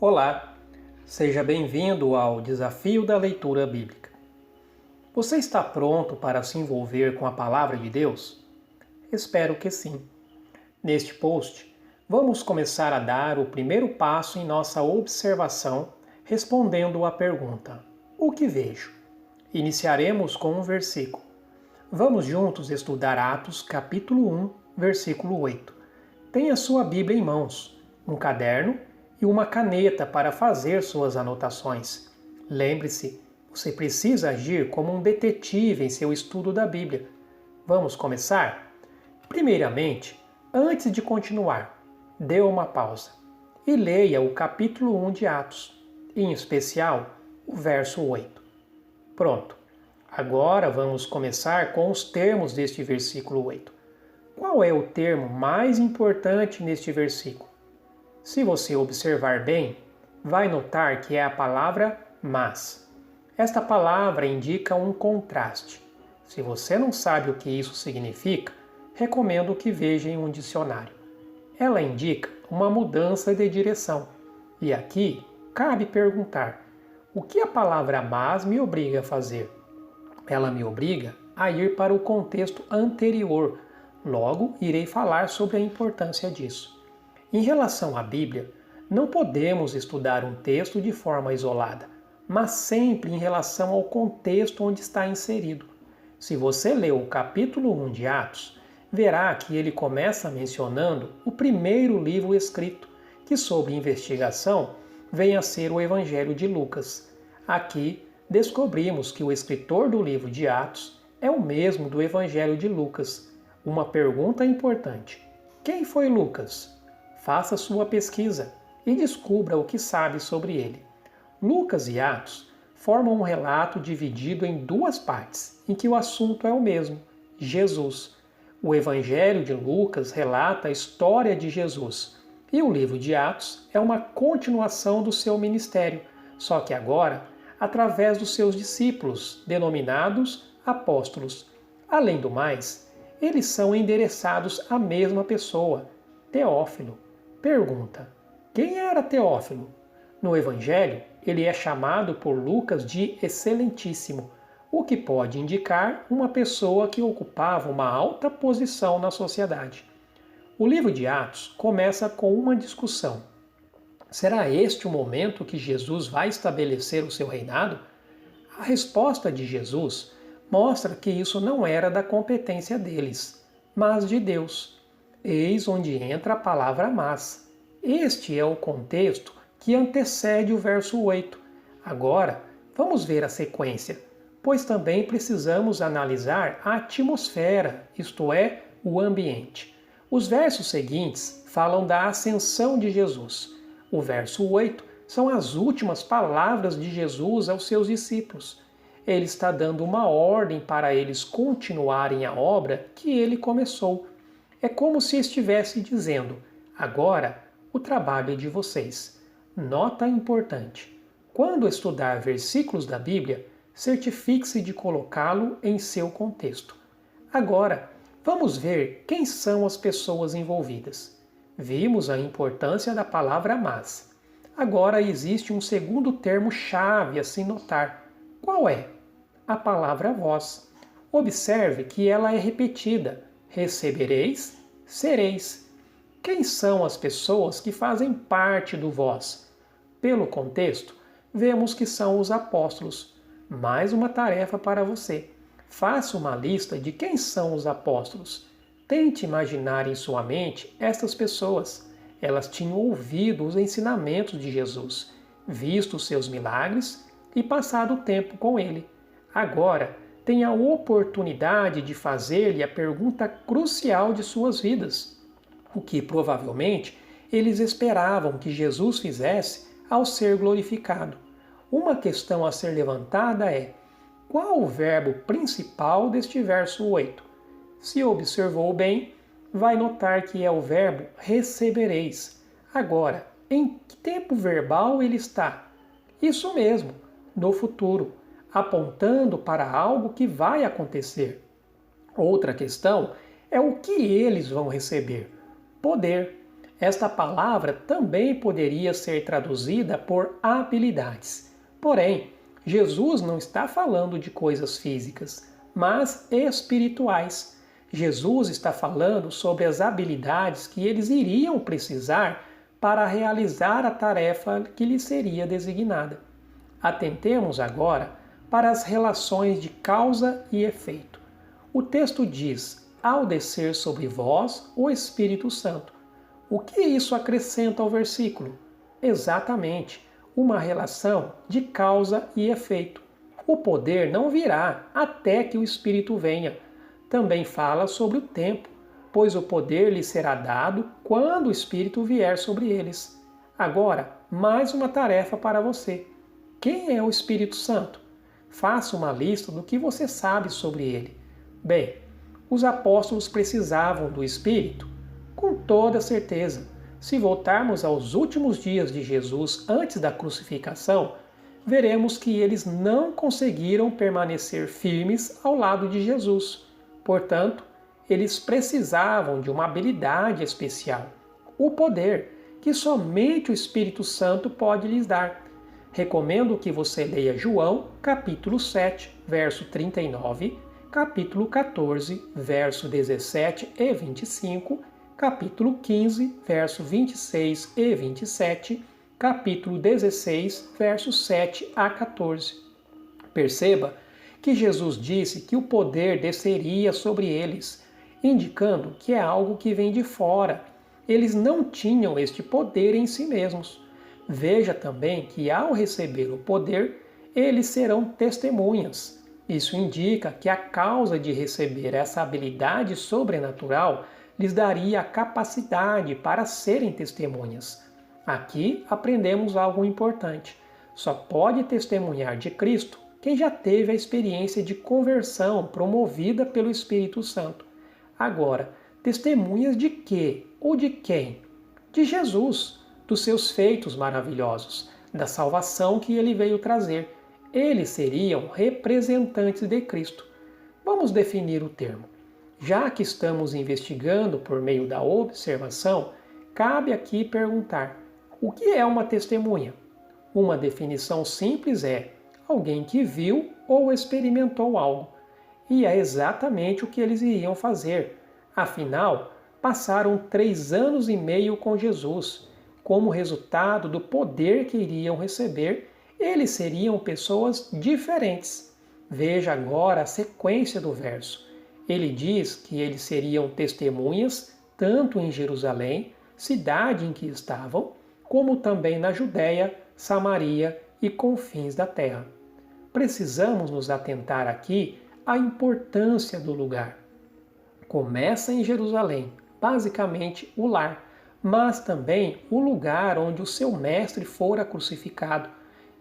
Olá, seja bem-vindo ao Desafio da Leitura Bíblica. Você está pronto para se envolver com a Palavra de Deus? Espero que sim. Neste post, vamos começar a dar o primeiro passo em nossa observação, respondendo à pergunta: o que vejo? Iniciaremos com um versículo. Vamos juntos estudar Atos, capítulo 1, versículo 8. Tenha sua Bíblia em mãos, um caderno e uma caneta para fazer suas anotações. Lembre-se, você precisa agir como um detetive em seu estudo da Bíblia. Vamos começar? Primeiramente, antes de continuar, dê uma pausa e leia o capítulo 1 de Atos, em especial o verso 8. Pronto, agora vamos começar com os termos deste versículo 8. Qual é o termo mais importante neste versículo? Se você observar bem, vai notar que é a palavra mas. Esta palavra indica um contraste. Se você não sabe o que isso significa, recomendo que veja em um dicionário. Ela indica uma mudança de direção. E aqui cabe perguntar: o que a palavra mas me obriga a fazer? Ela me obriga a ir para o contexto anterior. Logo, irei falar sobre a importância disso. Em relação à Bíblia, não podemos estudar um texto de forma isolada, mas sempre em relação ao contexto onde está inserido. Se você leu o capítulo 1 de Atos, verá que ele começa mencionando o primeiro livro escrito, que sob investigação vem a ser o Evangelho de Lucas. Aqui descobrimos que o escritor do livro de Atos é o mesmo do Evangelho de Lucas. Uma pergunta importante: quem foi Lucas? Faça sua pesquisa e descubra o que sabe sobre ele. Lucas e Atos formam um relato dividido em duas partes, em que o assunto é o mesmo: Jesus. O Evangelho de Lucas relata a história de Jesus, e o livro de Atos é uma continuação do seu ministério, só que agora através dos seus discípulos, denominados apóstolos. Além do mais, eles são endereçados à mesma pessoa, Teófilo. Pergunta: quem era Teófilo? No Evangelho, ele é chamado por Lucas de Excelentíssimo, o que pode indicar uma pessoa que ocupava uma alta posição na sociedade. O livro de Atos começa com uma discussão. Será este o momento que Jesus vai estabelecer o seu reinado? A resposta de Jesus mostra que isso não era da competência deles, mas de Deus. Eis onde entra a palavra mas. Este é o contexto que antecede o verso 8. Agora, vamos ver a sequência, pois também precisamos analisar a atmosfera, isto é, o ambiente. Os versos seguintes falam da ascensão de Jesus. O verso 8 são as últimas palavras de Jesus aos seus discípulos. Ele está dando uma ordem para eles continuarem a obra que ele começou. É como se estivesse dizendo: agora o trabalho é de vocês. Nota importante: quando estudar versículos da Bíblia, certifique-se de colocá-lo em seu contexto. Agora, vamos ver quem são as pessoas envolvidas. Vimos a importância da palavra mas. Agora existe um segundo termo-chave a se notar. Qual é? A palavra vós. Observe que ela é repetida: recebereis, sereis. Quem são as pessoas que fazem parte do vós? Pelo contexto, vemos que são os apóstolos. Mais uma tarefa para você. Faça uma lista de quem são os apóstolos. Tente imaginar em sua mente estas pessoas. Elas tinham ouvido os ensinamentos de Jesus, visto os seus milagres e passado tempo com ele. Agora, tem a oportunidade de fazer-lhe a pergunta crucial de suas vidas, o que provavelmente eles esperavam que Jesus fizesse ao ser glorificado. Uma questão a ser levantada é: qual o verbo principal deste verso 8? Se observou bem, vai notar que é o verbo recebereis. Agora, em que tempo verbal ele está? Isso mesmo, no futuro, apontando para algo que vai acontecer. Outra questão é o que eles vão receber. Poder. Esta palavra também poderia ser traduzida por habilidades. Porém, Jesus não está falando de coisas físicas, mas espirituais. Jesus está falando sobre as habilidades que eles iriam precisar para realizar a tarefa que lhes seria designada. Atentemos agora para as relações de causa e efeito. O texto diz: ao descer sobre vós o Espírito Santo. O que isso acrescenta ao versículo? Exatamente, uma relação de causa e efeito. O poder não virá até que o Espírito venha. Também fala sobre o tempo, pois o poder lhe será dado quando o Espírito vier sobre eles. Agora, mais uma tarefa para você. Quem é o Espírito Santo? Faça uma lista do que você sabe sobre ele. Bem, os apóstolos precisavam do Espírito? Com toda certeza. Se voltarmos aos últimos dias de Jesus antes da crucificação, veremos que eles não conseguiram permanecer firmes ao lado de Jesus. Portanto, eles precisavam de uma habilidade especial, o poder que somente o Espírito Santo pode lhes dar. Recomendo que você leia João, capítulo 7, verso 39, capítulo 14, verso 17 e 25, capítulo 15, verso 26 e 27, capítulo 16, versos 7 a 14. Perceba que Jesus disse que o poder desceria sobre eles, indicando que é algo que vem de fora. Eles não tinham este poder em si mesmos. Veja também que ao receber o poder, eles serão testemunhas. Isso indica que a causa de receber essa habilidade sobrenatural lhes daria a capacidade para serem testemunhas. Aqui aprendemos algo importante. Só pode testemunhar de Cristo quem já teve a experiência de conversão promovida pelo Espírito Santo. Agora, testemunhas de quê ou de quem? De Jesus, dos seus feitos maravilhosos, da salvação que ele veio trazer. Eles seriam representantes de Cristo. Vamos definir o termo. Já que estamos investigando por meio da observação, cabe aqui perguntar: o que é uma testemunha? Uma definição simples é alguém que viu ou experimentou algo. E é exatamente o que eles iriam fazer. Afinal, passaram 3 anos e meio com Jesus. Como resultado do poder que iriam receber, eles seriam pessoas diferentes. Veja agora a sequência do verso. Ele diz que eles seriam testemunhas tanto em Jerusalém, cidade em que estavam, como também na Judéia, Samaria e confins da terra. Precisamos nos atentar aqui à importância do lugar. Começa em Jerusalém, basicamente o lar, mas também o lugar onde o seu mestre fora crucificado.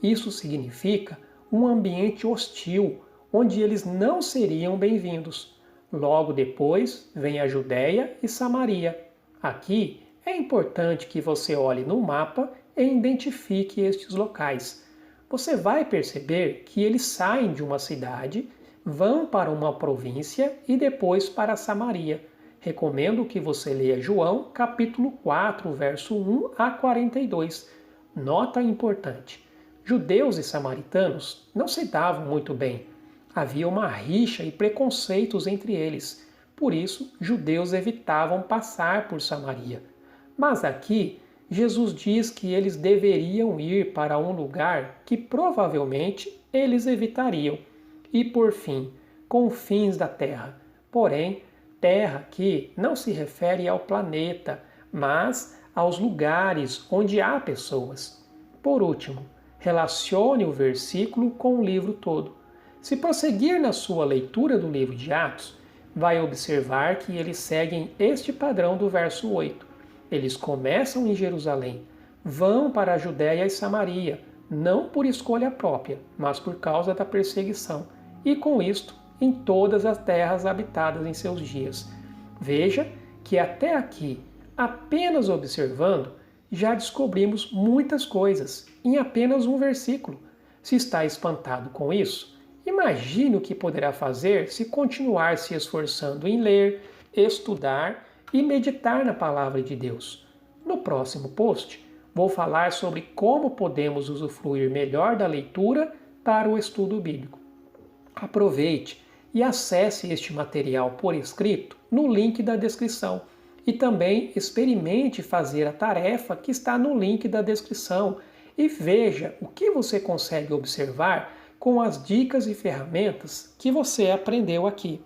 Isso significa um ambiente hostil, onde eles não seriam bem-vindos. Logo depois vem a Judéia e Samaria. Aqui é importante que você olhe no mapa e identifique estes locais. Você vai perceber que eles saem de uma cidade, vão para uma província e depois para Samaria. Recomendo que você leia João, capítulo 4, verso 1 a 42. Nota importante: judeus e samaritanos não se davam muito bem. Havia uma rixa e preconceitos entre eles. Por isso, judeus evitavam passar por Samaria. Mas aqui, Jesus diz que eles deveriam ir para um lugar que provavelmente eles evitariam. E por fim, confins da terra. Porém, terra aqui não se refere ao planeta, mas aos lugares onde há pessoas. Por último, relacione o versículo com o livro todo. Se prosseguir na sua leitura do livro de Atos, vai observar que eles seguem este padrão do verso 8. Eles começam em Jerusalém, vão para a Judéia e Samaria, não por escolha própria, mas por causa da perseguição, e com isto em todas as terras habitadas em seus dias. Veja que até aqui, apenas observando, já descobrimos muitas coisas em apenas um versículo. Se está espantado com isso, imagine o que poderá fazer se continuar se esforçando em ler, estudar e meditar na palavra de Deus. No próximo post, vou falar sobre como podemos usufruir melhor da leitura para o estudo bíblico. Aproveite e acesse este material por escrito no link da descrição e também experimente fazer a tarefa que está no link da descrição e veja o que você consegue observar com as dicas e ferramentas que você aprendeu aqui.